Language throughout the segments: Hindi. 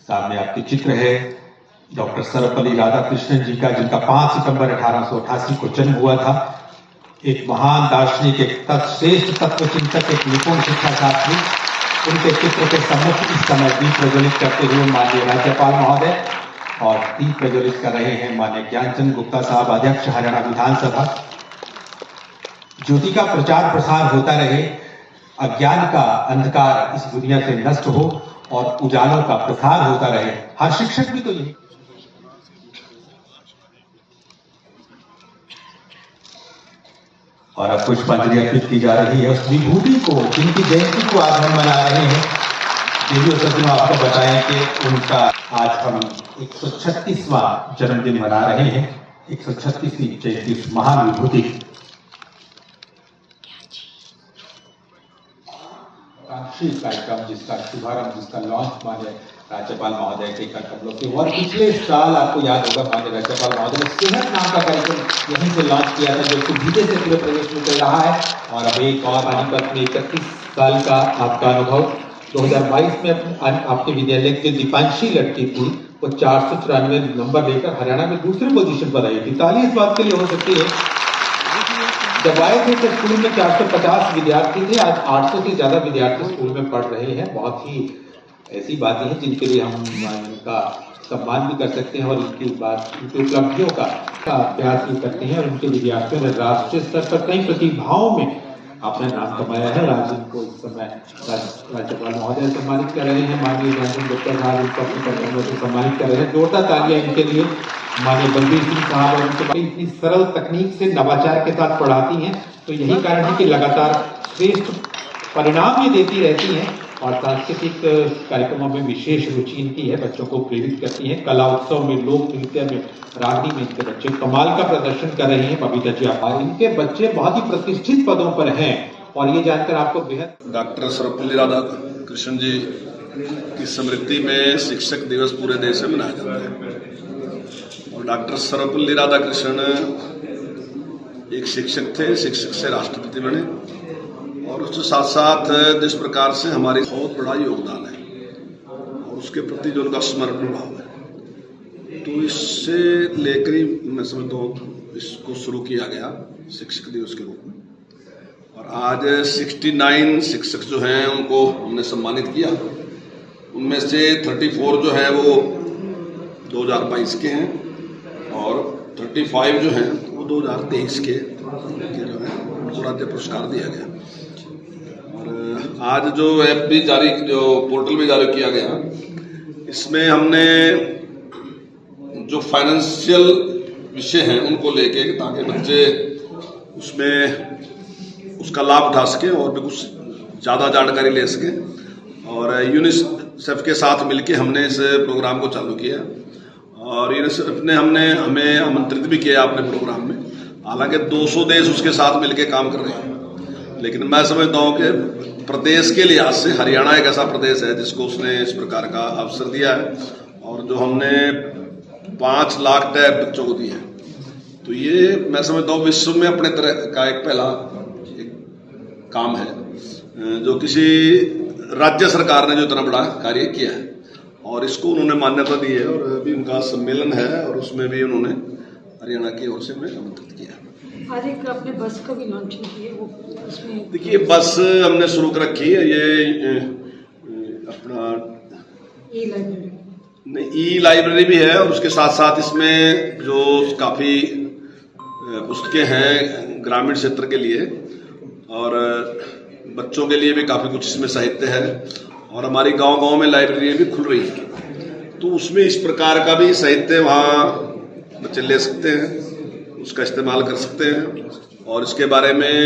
सामने आपके चित्र है डॉक्टर सर्वपल्ली राधाकृष्णन जी का, जिनका 5 सितंबर 1888 को जन्म हुआ था। एक महान दार्शनिक, एक श्रेष्ठ तत्वचिंतक, एक निपुण शिक्षा शास्त्री। उनके चित्र के सम्मुख इस समय दीप प्रज्वलित करते हुए माननीय राज्यपाल महोदय और दीप प्रज्वलित कर रहे हैं माननीय ज्ञानचंद गुप्ता साहब, अध्यक्ष हरियाणा विधानसभा। ज्योति का प्रचार प्रसार होता रहे, अज्ञान का अंधकार इस दुनिया से नष्ट हो और उजालों का प्रसार होता रहे। हर शिक्षक भी तो यही। और अब पुष्पांजलि अर्पित की जा रही है उस विभूति को जिनकी जयंती को आज हम मना रहे हैं। देवियों सज्जनों, आपको बताएं कि उनका आज हम 136वां जन्मदिन मना रहे हैं। 136वीं जयंती उस महान विभूति कार्यक्रम जिसका शुभारंभ, जिसका लॉन्च माननीय राज्यपाल महोदय के कर कमलों से हुआ। पिछले साल आपको याद होगा माननीय राज्यपाल महोदय ने सेहत नाम का कार्यक्रम यहीं से लॉन्च किया था, जो सुविधे से पूरे प्रदेश में चल रहा है। और अब एक और पानीपत में 31 साल का आपका अनुभव। 2022 में आपके विद्यालय की दीपांशी लड़की थी, वो 494 नंबर लेकर हरियाणा में दूसरे पोजीशन पर आई थी। ताली इस बात के लिए हो सकती है, जब आए थे तो स्कूल में 450 विद्यार्थी थे, आज 800 से ज्यादा विद्यार्थी स्कूल में पढ़ रहे हैं। बहुत ही ऐसी बातें हैं जिनके लिए हम उनका सम्मान भी कर सकते हैं और उनकी उपलब्धियों का अभ्यास भी करते हैं। और उनके विद्यार्थियों ने राष्ट्रीय स्तर पर कई प्रतिभाओं में अपना नाम कमाया है। आज इनको इस समय राज्यपाल महोदय सम्मानित कर रहे हैं, माननीय ज्ञानचंद गुप्ता साहब इनको अपने कार्यक्रमों से सम्मानित कर रहे हैं। जोरदार तालियां इनके लिए। माननीय बलबीर सिंह साहब और उनके इतनी सरल तकनीक से नवाचार के साथ पढ़ाती हैं, तो यही कारण है कि लगातार श्रेष्ठ परिणाम ये देती रहती हैं। और सांस्कृतिक कार्यक्रमों में विशेष रुचि इनकी है, बच्चों को प्रेरित करती हैं। कला उत्सव में, लोक नृत्य में, रागनी में इनके बच्चे कमाल का प्रदर्शन कर रहे हैं। बबीता जी, इनके बच्चे बहुत ही प्रतिष्ठित पदों पर हैं और ये जानकर आपको बेहद। डॉक्टर सर्वपल्ली राधाकृष्णन जी की स्मृति में शिक्षक दिवस पूरे देश में मनाया जाता है। और डॉक्टर सर्वपल्ली राधाकृष्णन एक शिक्षक थे, शिक्षक से राष्ट्रपति बने और उसके साथ साथ जिस प्रकार से हमारी बहुत बड़ा योगदान है और उसके प्रति जो उनका समर्पण भाव है, तो इससे लेकर ही मैं समझता हूँ इसको शुरू किया गया शिक्षक दिवस के रूप में। और आज 69 शिक्षक जो हैं उनको हमने सम्मानित किया। उनमें से 34 जो है वो 2022 के हैं और 35 जो हैं वो 2023 के जो है उनको राज्य पुरस्कार दिया गया। और आज जो ऐप भी जारी, जो पोर्टल भी जारी किया गया, इसमें हमने जो फाइनेंशियल विषय हैं उनको लेके, ताकि बच्चे उसमें उसका लाभ उठा सकें और भी कुछ ज़्यादा जानकारी ले सकें। और यूनिसेफ के साथ मिलके हमने इस प्रोग्राम को चालू किया और यूनिसेफ ने हमें आमंत्रित भी किया अपने प्रोग्राम में। हालांकि 200 देश उसके साथ मिलके काम कर रहे हैं, लेकिन मैं समझता हूँ कि प्रदेश के लिहाज से हरियाणा एक ऐसा प्रदेश है जिसको उसने इस प्रकार का अवसर दिया है। और जो हमने 5 लाख टैब बच्चों को दिए हैं, तो ये मैं समझता हूँ विश्व में अपने तरह का एक पहला काम है जो किसी राज्य सरकार ने जो इतना बड़ा कार्य किया है और इसको उन्होंने मान्यता दी है। और अभी उनका सम्मेलन है और उसमें भी उन्होंने हरियाणा की ओर से हमें आमंत्रित किया। आज एक अपने बस का भी लॉन्चिंग की है, वो उसमें देखिए बस हमने शुरू कर रखी है। ये अपना ई लाइब्रेरी भी है और उसके साथ साथ इसमें जो काफ़ी पुस्तकें हैं ग्रामीण क्षेत्र के लिए और बच्चों के लिए भी काफ़ी कुछ इसमें साहित्य है। और हमारी गांव-गांव में लाइब्रेरी भी खुल रही है, तो उसमें इस प्रकार का भी साहित्य वहाँ बच्चे ले सकते हैं, उसका इस्तेमाल कर सकते हैं और इसके बारे में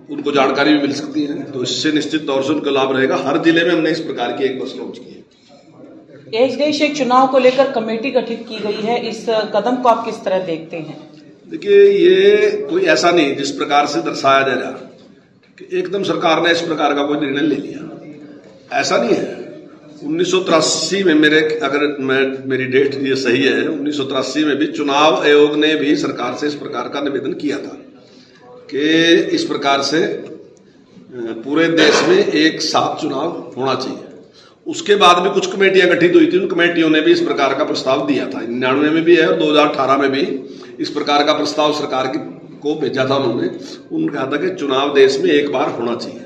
उनको जानकारी भी मिल सकती है। तो इससे निश्चित तौर से उनको लाभ रहेगा। हर जिले में हमने इस प्रकार की एक बस लॉन्च की है। एक देश एक चुनाव को लेकर कमेटी गठित की गई है, इस कदम को आप किस तरह देखते हैं? देखिए, ये कोई ऐसा नहीं जिस प्रकार से दर्शाया जा रहा कि एकदम सरकार ने इस प्रकार का कोई निर्णय ले लिया, ऐसा नहीं है। 1983 में मेरी डेट ये सही है, 1983 में भी चुनाव आयोग ने भी सरकार से इस प्रकार का निवेदन किया था कि इस प्रकार से पूरे देश में एक साथ चुनाव होना चाहिए। उसके बाद भी कुछ कमेटियां गठित हुई थी, उन कमेटियों ने भी इस प्रकार का प्रस्ताव दिया था। 99 में भी है और 2018 में भी इस प्रकार का प्रस्ताव सरकार को भेजा था उन्होंने। उन्होंने कहा था कि चुनाव देश में एक बार होना चाहिए,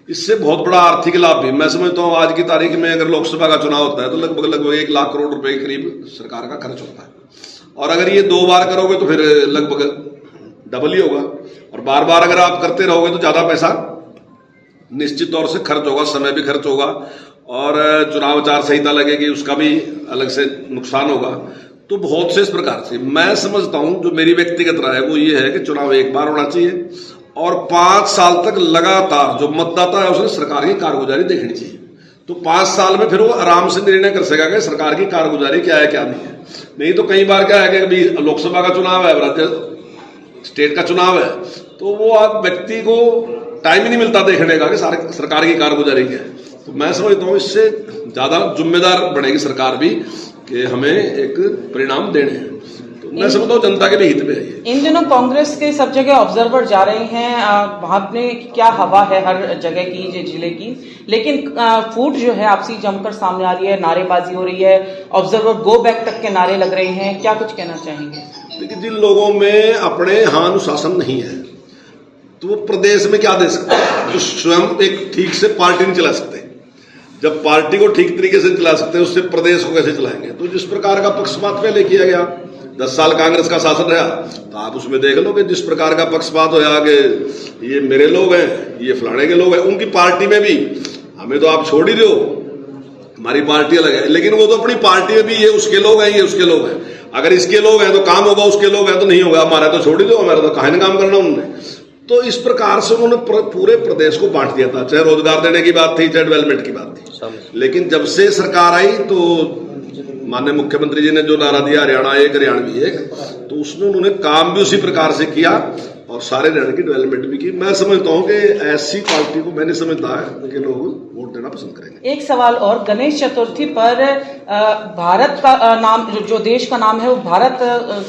इससे बहुत बड़ा आर्थिक लाभ भी। मैं समझता हूँ आज की तारीख में अगर लोकसभा का चुनाव होता है तो लगभग 1 लाख करोड़ रुपए के करीब सरकार का खर्च होता है, और अगर ये 2 बार करोगे तो फिर लगभग डबल ही होगा। और बार बार अगर आप करते रहोगे तो ज्यादा पैसा निश्चित तौर से खर्च होगा, समय भी खर्च होगा, और चुनाव आचार संहिता लगेगी, उसका भी अलग से नुकसान होगा। तो बहुत से इस प्रकार से मैं समझता हूं, जो मेरी व्यक्तिगत राय है वो ये है कि चुनाव एक बार होना चाहिए और 5 साल तक लगातार जो मतदाता है उसने सरकार की कारगुजारी देखनी चाहिए। तो 5 साल में फिर वो आराम से निर्णय कर सकेगा कि सरकार की कारगुजारी क्या है क्या नहीं है। नहीं तो कई बार क्या है कि अभी लोकसभा का चुनाव है, राज्य स्टेट का चुनाव है, तो वो आप व्यक्ति को टाइम ही नहीं मिलता देखने का कि सरकार की कारगुजारी क्या है। तो मैं समझता हूँ इससे ज्यादा जिम्मेदार बनेगी सरकार भी कि हमें एक परिणाम देने हैं। तो मैं समझता हूँ जनता के भी हित में है ये। इन दिनों कांग्रेस के सब जगह ऑब्जर्वर जा रहे हैं, वहां पे क्या हवा है हर जगह की, जिले की, लेकिन फूट जो है आपसी जमकर सामने आ रही है, नारेबाजी हो रही है, ऑब्जर्वर गो बैक तक के नारे लग रहे हैं, क्या कुछ कहना चाहेंगे? देखिए, जिन लोगों में अपने यहाँ अनुशासन नहीं है तो वो प्रदेश में क्या दे सकते हैं? जो स्वयं एक ठीक से पार्टी नहीं चला सकते, जब पार्टी को ठीक तरीके से चला सकते हैं उससे प्रदेश को कैसे चलाएंगे? तो जिस प्रकार का पक्षपात पहले किया गया, 10 साल कांग्रेस का शासन रहा, तो आप उसमें देख लो कि जिस प्रकार का पक्षपात होया कि ये मेरे लोग हैं, ये फलाने के लोग हैं, उनकी पार्टी में भी हमें तो आप छोड़ ही दो, हमारी पार्टी अलग है, लेकिन वो तो अपनी पार्टी में भी ये उसके लोग हैं, ये उसके लोग हैं। अगर इसके लोग हैं तो काम होगा, उसके लोग हैं तो नहीं होगा, हमारा तो छोड़ ही दो, हमारा तो काहे न काम करना उन्होंने। तो इस प्रकार से उन्होंने पूरे प्रदेश को बांट दिया था, चाहे रोजगार देने की बात थी, चाहे डेवलपमेंट की बात थी। लेकिन जब से सरकार आई तो माननीय मुख्यमंत्री जी ने जो नारा दिया, हरियाणा एक हरियाणवी एक, तो उसमें उन्होंने काम भी उसी प्रकार से किया और सारे हरियाणा की डेवलपमेंट भी की। मैं समझता हूँ कि ऐसी पार्टी को मैंने समझता है कि लोग वोट देना पसंद करेंगे। एक सवाल और, गणेश चतुर्थी पर भारत का नाम, जो देश का नाम है वो भारत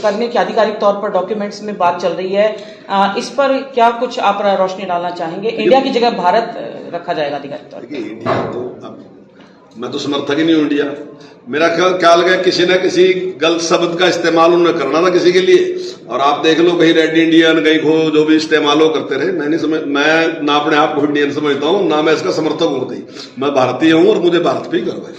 करने की आधिकारिक तौर पर डॉक्यूमेंट्स में बात चल रही है, इस पर क्या कुछ आप रोशनी डालना चाहेंगे? इंडिया की जगह भारत रखा जाएगा आधिकारिक तौर पर? इंडिया तो अब मैं तो समर्थक ही नहीं हूं इंडिया। मेरा ख्याल है किसी न किसी गलत शब्द का इस्तेमाल उन्होंने करना था किसी के लिए, और आप देख लो कहीं रेड इंडियन, कहीं खो, जो भी इस्तेमाल करते रहे। मैं ना अपने आप को इंडियन समझता हूं, ना मैं इसका समर्थक हूं। मैं भारतीय हूं और मुझे भारत पे ही गर्व है।